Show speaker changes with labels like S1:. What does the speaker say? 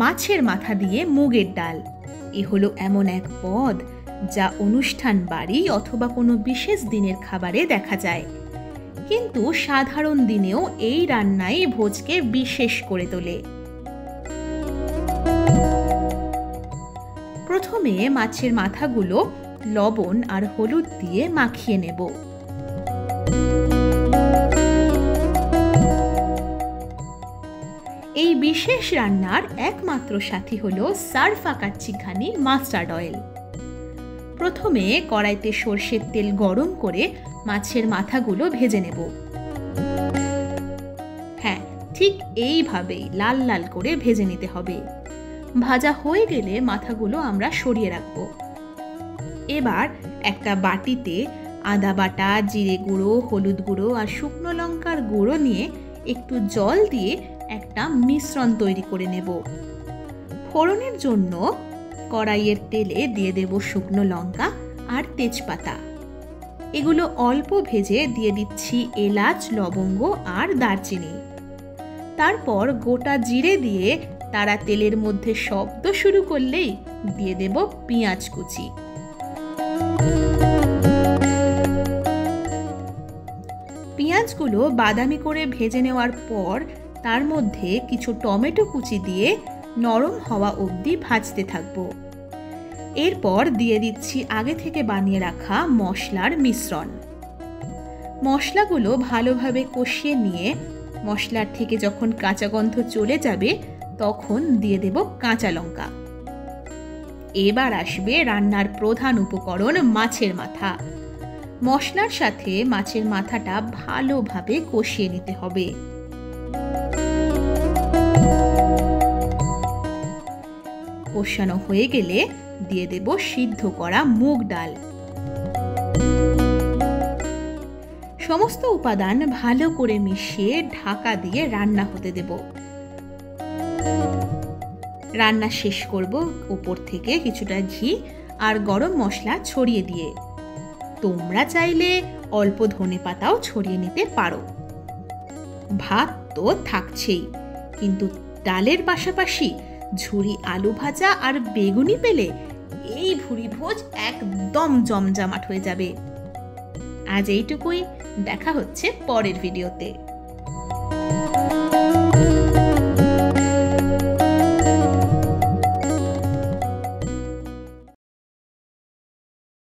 S1: মাছের মাথা দিয়ে মুগের ডাল। এ হলো এমন এক পদ যা অনুষ্ঠান বাড়ি অথবা কোনো বিশেষ দিনের খাবারে দেখা যায়, কিন্তু সাধারণ দিনেও এই রান্নাই ভোজকে বিশেষ করে তোলে। প্রথমে মাছের মাথাগুলো লবণ আর হলুদ দিয়ে মাখিয়ে নেব। এই বিশেষ রান্নার একমাত্র সাথী হলো সারফা কাচ্চিঘানি মাস্টার্ড অয়েল। প্রথমে কড়াইতে সরষের তেল গরম করে মাছের মাথাগুলো ভেজে নেব। হ্যাঁ, ঠিক এইভাবেই লাল লাল করে ভেজে নিতে হবে। ভাজা হয়ে গেলে মাথাগুলো আমরা সরিয়ে রাখব। এবার একটা বাটিতে আদা বাটা, জিরে গুঁড়ো, হলুদ গুঁড়ো আর শুকনো লঙ্কার গুঁড়ো নিয়ে একটু জল দিয়ে একটা মিশ্রণ তৈরি করে নেব। ফোড়নের জন্য কড়াইয়ের তেলে দিয়ে দেব শুকনো লঙ্কা আর তেজপাতা। এগুলো অল্প ভেজে দিয়ে দিচ্ছি এলাচ, লবঙ্গ আর দারচিনি। তারপর গোটা জিরে দিয়ে তারা তেলের মধ্যে শব্দ শুরু করলেই দিয়ে দেব পেঁয়াজ কুচি। পেঁয়াজগুলো বাদামি করে ভেজে নেওয়ার পর তার মধ্যে কিছু টমেটো কুচি দিয়ে নরম হওয়া অবধি ভাজতে থাকব। এরপর দিয়ে দিচ্ছি আগে থেকে বানিয়ে রাখা মশলার মিশ্রণ। মশলাগুলো ভালোভাবে কষিয়ে নিয়ে মশলার থেকে যখন কাঁচা গন্ধ চলে যাবে তখন দিয়ে দেব কাঁচা লঙ্কা। এবার আসবে রান্নার প্রধান উপকরণ মাছের মাথা। মশলার সাথে মাছের মাথাটা ভালোভাবে কষিয়ে নিতে হবে। কষানো হয়ে গেলে দিয়ে দেব সিদ্ধ করা মুগ ডাল। সমস্ত উপাদান ভালো করে মিশিয়ে ঢাকা দিয়ে রান্না হতে দেব। রান্না শেষ করব উপর থেকে কিছুটা ঘি আর গরম মশলা ছড়িয়ে দিয়ে। তোমরা চাইলে অল্প ধনেপাতাও ছড়িয়ে নিতে পারো। ভাত তো থাকছেই, কিন্তু ডালের পাশাপাশি ঝুরি আলু ভাজা আর বেগুনি পেলে এই ভুরি ভোজ একদম জমজমাট হয়ে যাবে। আজ এইটুকুই, দেখা হচ্ছে পরের ভিডিওতে।